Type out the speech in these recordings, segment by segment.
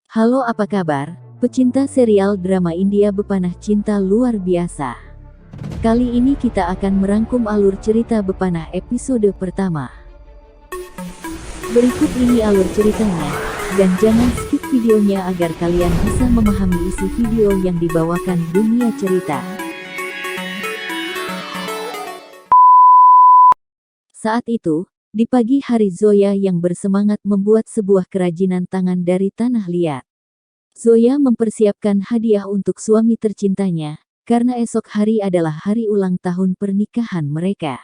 Halo, apa kabar? Pecinta serial drama India Bepanah Cinta luar biasa. Kali ini kita akan merangkum alur cerita Bepanah episode pertama. Berikut ini alur ceritanya, dan jangan skip videonya agar kalian bisa memahami isi video yang dibawakan dunia cerita. Saat itu, di pagi hari Zoya yang bersemangat membuat sebuah kerajinan tangan dari tanah liat. Zoya mempersiapkan hadiah untuk suami tercintanya, karena esok hari adalah hari ulang tahun pernikahan mereka.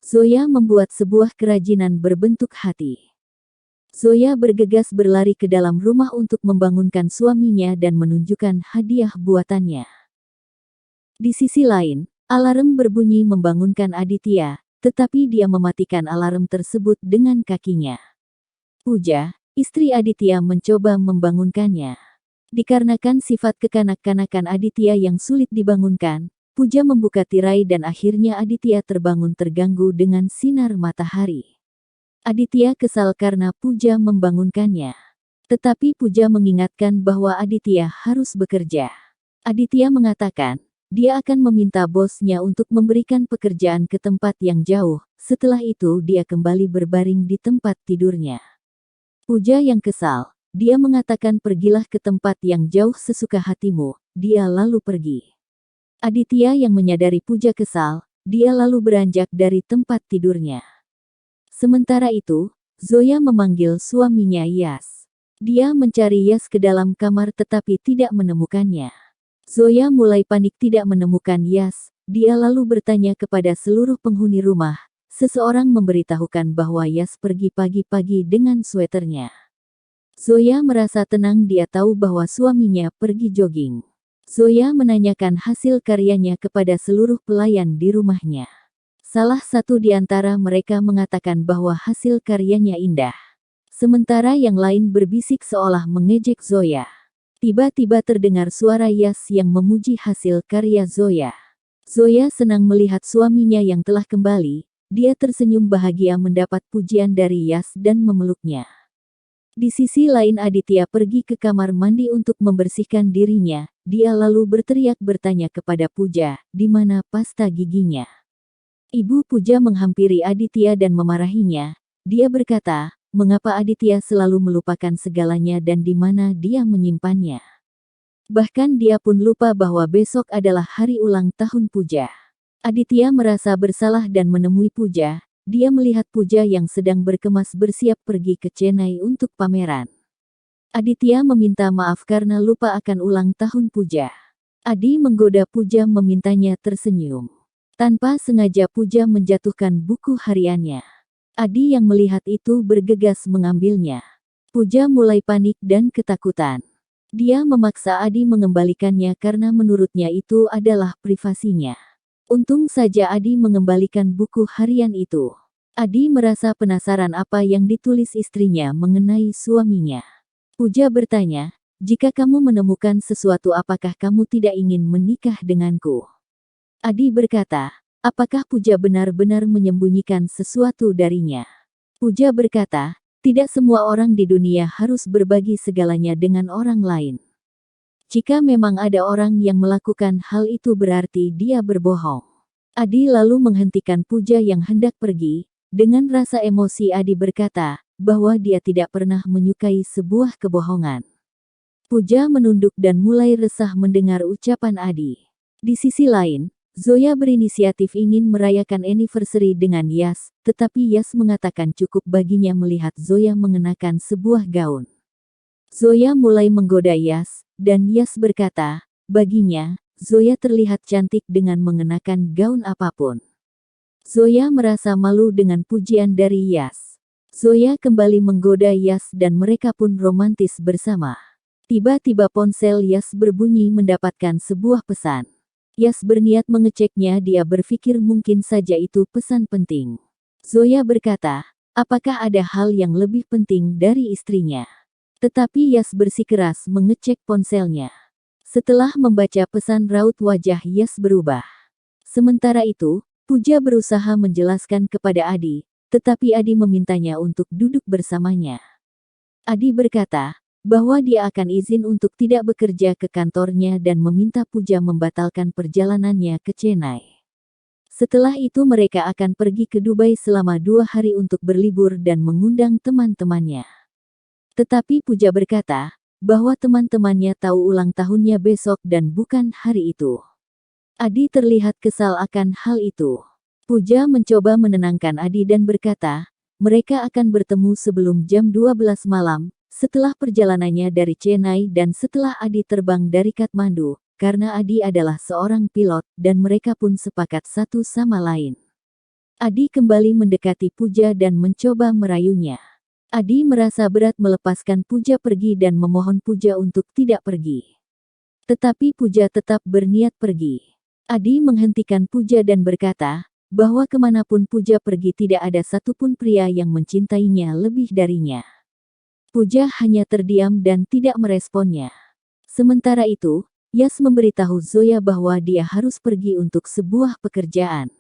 Zoya membuat sebuah kerajinan berbentuk hati. Zoya bergegas berlari ke dalam rumah untuk membangunkan suaminya dan menunjukkan hadiah buatannya. Di sisi lain, alarm berbunyi membangunkan Aditya, tetapi dia mematikan alarm tersebut dengan kakinya. Puja, istri Aditya, mencoba membangunkannya. Dikarenakan sifat kekanak-kanakan Aditya yang sulit dibangunkan, Puja membuka tirai dan akhirnya Aditya terbangun terganggu dengan sinar matahari. Aditya kesal karena Puja membangunkannya. Tetapi Puja mengingatkan bahwa Aditya harus bekerja. Aditya mengatakan, dia akan meminta bosnya untuk memberikan pekerjaan ke tempat yang jauh, setelah itu dia kembali berbaring di tempat tidurnya. Puja yang kesal, dia mengatakan pergilah ke tempat yang jauh sesuka hatimu, dia lalu pergi. Aditya yang menyadari Puja kesal, dia lalu beranjak dari tempat tidurnya. Sementara itu, Zoya memanggil suaminya Yas. Dia mencari Yas ke dalam kamar tetapi tidak menemukannya. Zoya mulai panik tidak menemukan Yas, dia lalu bertanya kepada seluruh penghuni rumah. Seseorang memberitahukan bahwa Yas pergi pagi-pagi dengan sweternya. Zoya merasa tenang, dia tahu bahwa suaminya pergi jogging. Zoya menanyakan hasil karyanya kepada seluruh pelayan di rumahnya. Salah satu di antara mereka mengatakan bahwa hasil karyanya indah. Sementara yang lain berbisik seolah mengejek Zoya. Tiba-tiba terdengar suara Yas yang memuji hasil karya Zoya. Zoya senang melihat suaminya yang telah kembali, dia tersenyum bahagia mendapat pujian dari Yas dan memeluknya. Di sisi lain Aditya pergi ke kamar mandi untuk membersihkan dirinya, dia lalu berteriak bertanya kepada Puja, di mana pasta giginya. Ibu Puja menghampiri Aditya dan memarahinya, dia berkata, mengapa Aditya selalu melupakan segalanya dan di mana dia menyimpannya. Bahkan dia pun lupa bahwa besok adalah hari ulang tahun Puja. Aditya merasa bersalah dan menemui Puja, dia melihat Puja yang sedang berkemas bersiap pergi ke Chennai untuk pameran. Aditya meminta maaf karena lupa akan ulang tahun Puja. Adi menggoda Puja memintanya tersenyum. Tanpa sengaja Puja menjatuhkan buku hariannya. Adi yang melihat itu bergegas mengambilnya. Puja mulai panik dan ketakutan. Dia memaksa Adi mengembalikannya karena menurutnya itu adalah privasinya. Untung saja Adi mengembalikan buku harian itu. Adi merasa penasaran apa yang ditulis istrinya mengenai suaminya. Puja bertanya, jika kamu menemukan sesuatu apakah kamu tidak ingin menikah denganku? Adi berkata, apakah Puja benar-benar menyembunyikan sesuatu darinya? Puja berkata, tidak semua orang di dunia harus berbagi segalanya dengan orang lain. Jika memang ada orang yang melakukan hal itu berarti dia berbohong. Adi lalu menghentikan Puja yang hendak pergi. Dengan rasa emosi Adi berkata, bahwa dia tidak pernah menyukai sebuah kebohongan. Puja menunduk dan mulai resah mendengar ucapan Adi. Di sisi lain, Zoya berinisiatif ingin merayakan anniversary dengan Yas, tetapi Yas mengatakan cukup baginya melihat Zoya mengenakan sebuah gaun. Zoya mulai menggoda Yas, dan Yas berkata, baginya, Zoya terlihat cantik dengan mengenakan gaun apapun. Zoya merasa malu dengan pujian dari Yas. Zoya kembali menggoda Yas dan mereka pun romantis bersama. Tiba-tiba ponsel Yas berbunyi mendapatkan sebuah pesan. Yas berniat mengeceknya, dia berpikir mungkin saja itu pesan penting. Zoya berkata, apakah ada hal yang lebih penting dari istrinya? Tetapi Yas bersikeras mengecek ponselnya. Setelah membaca pesan raut wajah Yas berubah. Sementara itu, Puja berusaha menjelaskan kepada Adi, tetapi Adi memintanya untuk duduk bersamanya. Adi berkata, bahwa dia akan izin untuk tidak bekerja ke kantornya dan meminta Puja membatalkan perjalanannya ke Chennai. Setelah itu mereka akan pergi ke Dubai selama 2 hari untuk berlibur dan mengundang teman-temannya. Tetapi Puja berkata, bahwa teman-temannya tahu ulang tahunnya besok dan bukan hari itu. Adi terlihat kesal akan hal itu. Puja mencoba menenangkan Adi dan berkata, mereka akan bertemu sebelum jam 12 malam, setelah perjalanannya dari Chennai dan setelah Adi terbang dari Kathmandu, karena Adi adalah seorang pilot dan mereka pun sepakat satu sama lain. Adi kembali mendekati Puja dan mencoba merayunya. Adi merasa berat melepaskan Puja pergi dan memohon Puja untuk tidak pergi. Tetapi Puja tetap berniat pergi. Adi menghentikan Puja dan berkata, bahwa kemanapun Puja pergi tidak ada satupun pria yang mencintainya lebih darinya. Puja hanya terdiam dan tidak meresponnya. Sementara itu, Yas memberitahu Zoya bahwa dia harus pergi untuk sebuah pekerjaan.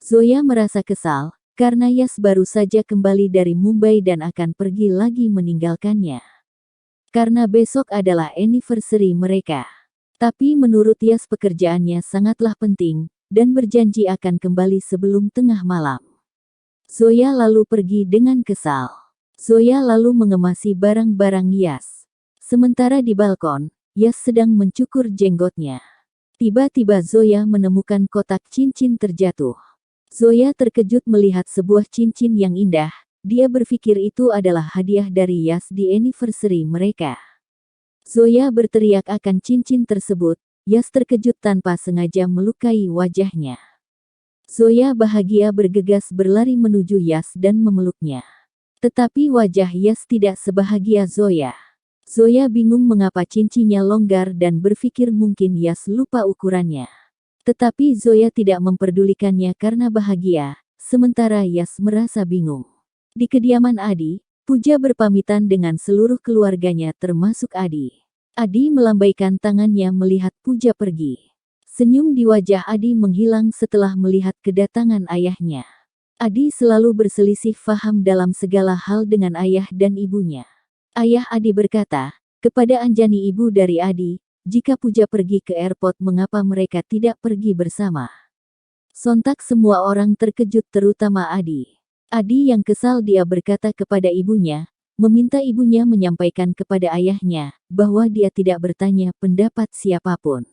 Zoya merasa kesal, karena Yas baru saja kembali dari Mumbai dan akan pergi lagi meninggalkannya. Karena besok adalah anniversary mereka. Tapi menurut Yas pekerjaannya sangatlah penting, dan berjanji akan kembali sebelum tengah malam. Zoya lalu pergi dengan kesal. Zoya lalu mengemasi barang-barang Yas. Sementara di balkon, Yas sedang mencukur jenggotnya. Tiba-tiba Zoya menemukan kotak cincin terjatuh. Zoya terkejut melihat sebuah cincin yang indah. Dia berpikir itu adalah hadiah dari Yas di anniversary mereka. Zoya berteriak akan cincin tersebut. Yas terkejut tanpa sengaja melukai wajahnya. Zoya bahagia bergegas berlari menuju Yas dan memeluknya. Tetapi wajah Yas tidak sebahagia Zoya. Zoya bingung mengapa cincinnya longgar dan berpikir mungkin Yas lupa ukurannya. Tetapi Zoya tidak memperdulikannya karena bahagia, sementara Yas merasa bingung. Di kediaman Adi, Puja berpamitan dengan seluruh keluarganya termasuk Adi. Adi melambaikan tangannya melihat Puja pergi. Senyum di wajah Adi menghilang setelah melihat kedatangan ayahnya. Adi selalu berselisih faham dalam segala hal dengan ayah dan ibunya. Ayah Adi berkata, kepada Anjani ibu dari Adi, jika Puja pergi ke airport mengapa mereka tidak pergi bersama. Sontak semua orang terkejut terutama Adi. Adi yang kesal dia berkata kepada ibunya, meminta ibunya menyampaikan kepada ayahnya, bahwa dia tidak bertanya pendapat siapapun.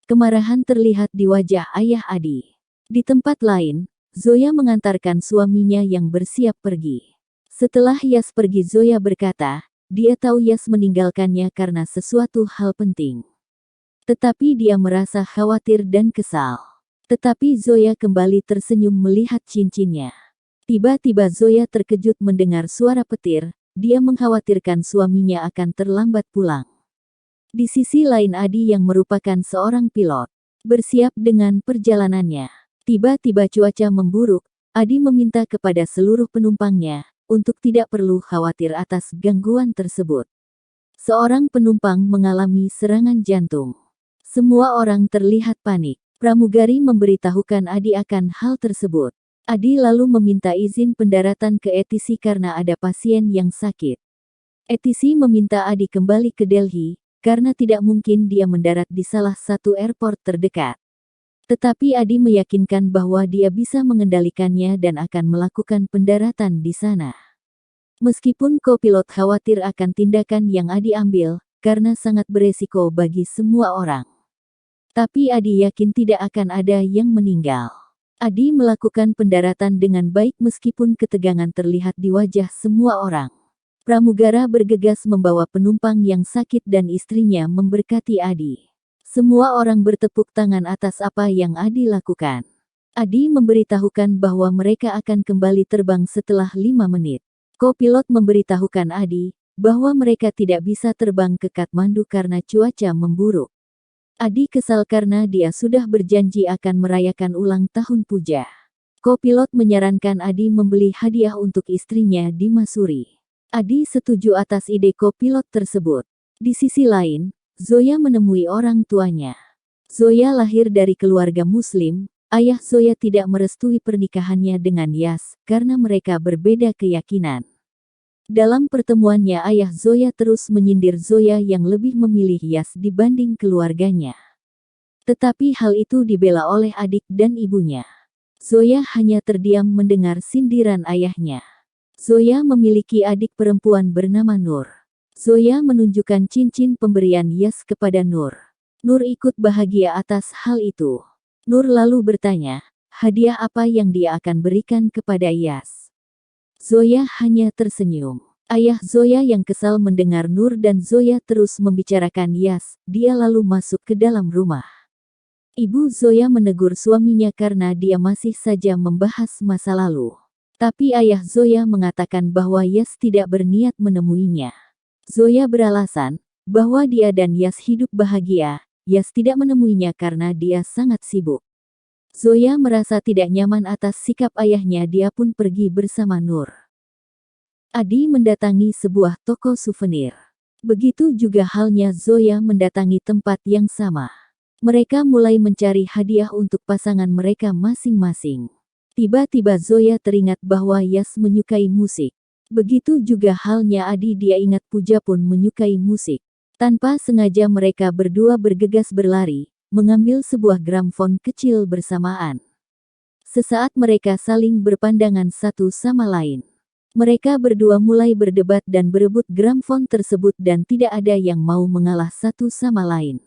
Kemarahan terlihat di wajah ayah Adi. Di tempat lain, Zoya mengantarkan suaminya yang bersiap pergi. Setelah Yas pergi Zoya berkata, dia tahu Yas meninggalkannya karena sesuatu hal penting. Tetapi dia merasa khawatir dan kesal. Tetapi Zoya kembali tersenyum melihat cincinnya. Tiba-tiba Zoya terkejut mendengar suara petir, dia mengkhawatirkan suaminya akan terlambat pulang. Di sisi lain Adi yang merupakan seorang pilot, bersiap dengan perjalanannya. Tiba-tiba cuaca memburuk, Adi meminta kepada seluruh penumpangnya, untuk tidak perlu khawatir atas gangguan tersebut. Seorang penumpang mengalami serangan jantung. Semua orang terlihat panik. Pramugari memberitahukan Adi akan hal tersebut. Adi lalu meminta izin pendaratan ke ATC karena ada pasien yang sakit. ATC meminta Adi kembali ke Delhi, karena tidak mungkin dia mendarat di salah satu airport terdekat. Tetapi Adi meyakinkan bahwa dia bisa mengendalikannya dan akan melakukan pendaratan di sana. Meskipun kopilot khawatir akan tindakan yang Adi ambil, karena sangat beresiko bagi semua orang. Tapi Adi yakin tidak akan ada yang meninggal. Adi melakukan pendaratan dengan baik meskipun ketegangan terlihat di wajah semua orang. Pramugara bergegas membawa penumpang yang sakit dan istrinya memberkati Adi. Semua orang bertepuk tangan atas apa yang Adi lakukan. Adi memberitahukan bahwa mereka akan kembali terbang setelah 5 menit. Kopilot memberitahukan Adi, bahwa mereka tidak bisa terbang ke Kathmandu karena cuaca memburuk. Adi kesal karena dia sudah berjanji akan merayakan ulang tahun Puja. Kopilot menyarankan Adi membeli hadiah untuk istrinya di Masuri. Adi setuju atas ide kopilot tersebut. Di sisi lain, Zoya menemui orang tuanya. Zoya lahir dari keluarga Muslim. Ayah Zoya tidak merestui pernikahannya dengan Yas, karena mereka berbeda keyakinan. Dalam pertemuannya ayah Zoya terus menyindir Zoya yang lebih memilih Yas dibanding keluarganya. Tetapi hal itu dibela oleh adik dan ibunya. Zoya hanya terdiam mendengar sindiran ayahnya. Zoya memiliki adik perempuan bernama Nur. Zoya menunjukkan cincin pemberian Yas kepada Nur. Nur ikut bahagia atas hal itu. Nur lalu bertanya, hadiah apa yang dia akan berikan kepada Yas? Zoya hanya tersenyum. Ayah Zoya yang kesal mendengar Nur dan Zoya terus membicarakan Yas, dia lalu masuk ke dalam rumah. Ibu Zoya menegur suaminya karena dia masih saja membahas masa lalu. Tapi ayah Zoya mengatakan bahwa Yas tidak berniat menemuinya. Zoya beralasan bahwa dia dan Yas hidup bahagia. Yas tidak menemuinya karena dia sangat sibuk. Zoya merasa tidak nyaman atas sikap ayahnya, dia pun pergi bersama Nur. Adi mendatangi sebuah toko souvenir. Begitu juga halnya Zoya mendatangi tempat yang sama. Mereka mulai mencari hadiah untuk pasangan mereka masing-masing. Tiba-tiba Zoya teringat bahwa Yas menyukai musik. Begitu juga halnya Adi, dia ingat Puja pun menyukai musik. Tanpa sengaja mereka berdua bergegas berlari, mengambil sebuah gramfon kecil bersamaan. Sesaat mereka saling berpandangan satu sama lain. Mereka berdua mulai berdebat dan berebut gramfon tersebut dan tidak ada yang mau mengalah satu sama lain.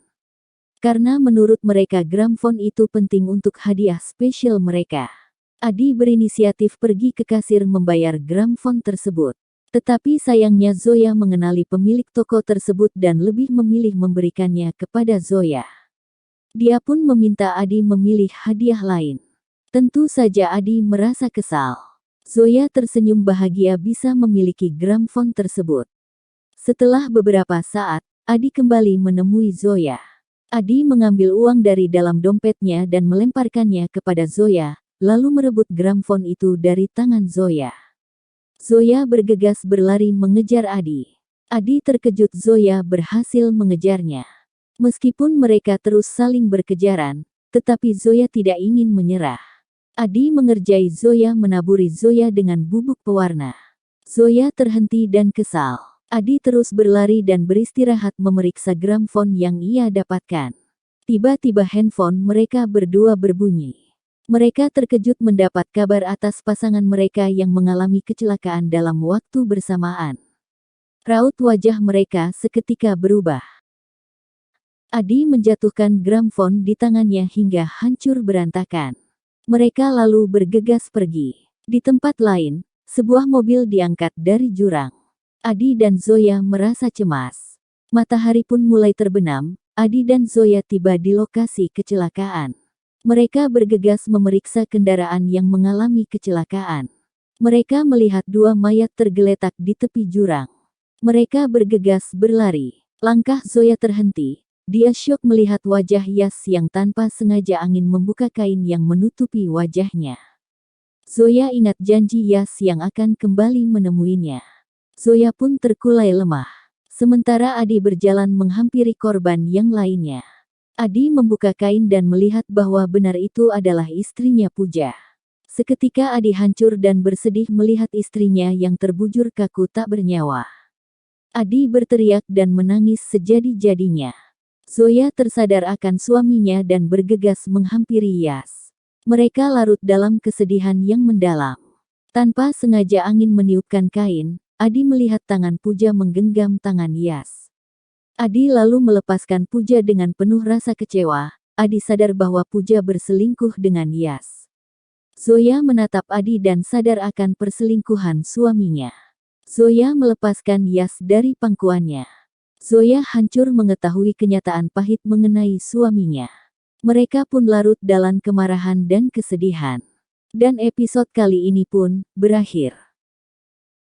Karena menurut mereka gramfon itu penting untuk hadiah spesial mereka. Adi berinisiatif pergi ke kasir membayar gramfon tersebut. Tetapi sayangnya Zoya mengenali pemilik toko tersebut dan lebih memilih memberikannya kepada Zoya. Dia pun meminta Adi memilih hadiah lain. Tentu saja Adi merasa kesal. Zoya tersenyum bahagia bisa memiliki gramfon tersebut. Setelah beberapa saat, Adi kembali menemui Zoya. Adi mengambil uang dari dalam dompetnya dan melemparkannya kepada Zoya, lalu merebut gramfon itu dari tangan Zoya. Zoya bergegas berlari mengejar Adi. Adi terkejut Zoya berhasil mengejarnya. Meskipun mereka terus saling berkejaran, tetapi Zoya tidak ingin menyerah. Adi mengerjai Zoya, menaburi Zoya dengan bubuk pewarna. Zoya terhenti dan kesal. Adi terus berlari dan beristirahat memeriksa gramfon yang ia dapatkan. Tiba-tiba handphone mereka berdua berbunyi. Mereka terkejut mendapat kabar atas pasangan mereka yang mengalami kecelakaan dalam waktu bersamaan. Raut wajah mereka seketika berubah. Adi menjatuhkan gramfon di tangannya hingga hancur berantakan. Mereka lalu bergegas pergi. Di tempat lain, sebuah mobil diangkat dari jurang. Adi dan Zoya merasa cemas. Matahari pun mulai terbenam. Adi dan Zoya tiba di lokasi kecelakaan. Mereka bergegas memeriksa kendaraan yang mengalami kecelakaan. Mereka melihat dua mayat tergeletak di tepi jurang. Mereka bergegas berlari. Langkah Zoya terhenti. Dia syok melihat wajah Yas yang tanpa sengaja angin membuka kain yang menutupi wajahnya. Zoya ingat janji Yas yang akan kembali menemuinya. Zoya pun terkulai lemah. Sementara Adi berjalan menghampiri korban yang lainnya. Adi membuka kain dan melihat bahwa benar itu adalah istrinya Puja. Seketika Adi hancur dan bersedih melihat istrinya yang terbujur kaku tak bernyawa. Adi berteriak dan menangis sejadi-jadinya. Zoya tersadar akan suaminya dan bergegas menghampiri Yas. Mereka larut dalam kesedihan yang mendalam. Tanpa sengaja angin meniupkan kain, Adi melihat tangan Puja menggenggam tangan Yas. Adi lalu melepaskan Puja dengan penuh rasa kecewa. Adi sadar bahwa Puja berselingkuh dengan Yas. Zoya menatap Adi dan sadar akan perselingkuhan suaminya. Zoya melepaskan Yas dari pangkuannya. Zoya hancur mengetahui kenyataan pahit mengenai suaminya. Mereka pun larut dalam kemarahan dan kesedihan. Dan episode kali ini pun berakhir.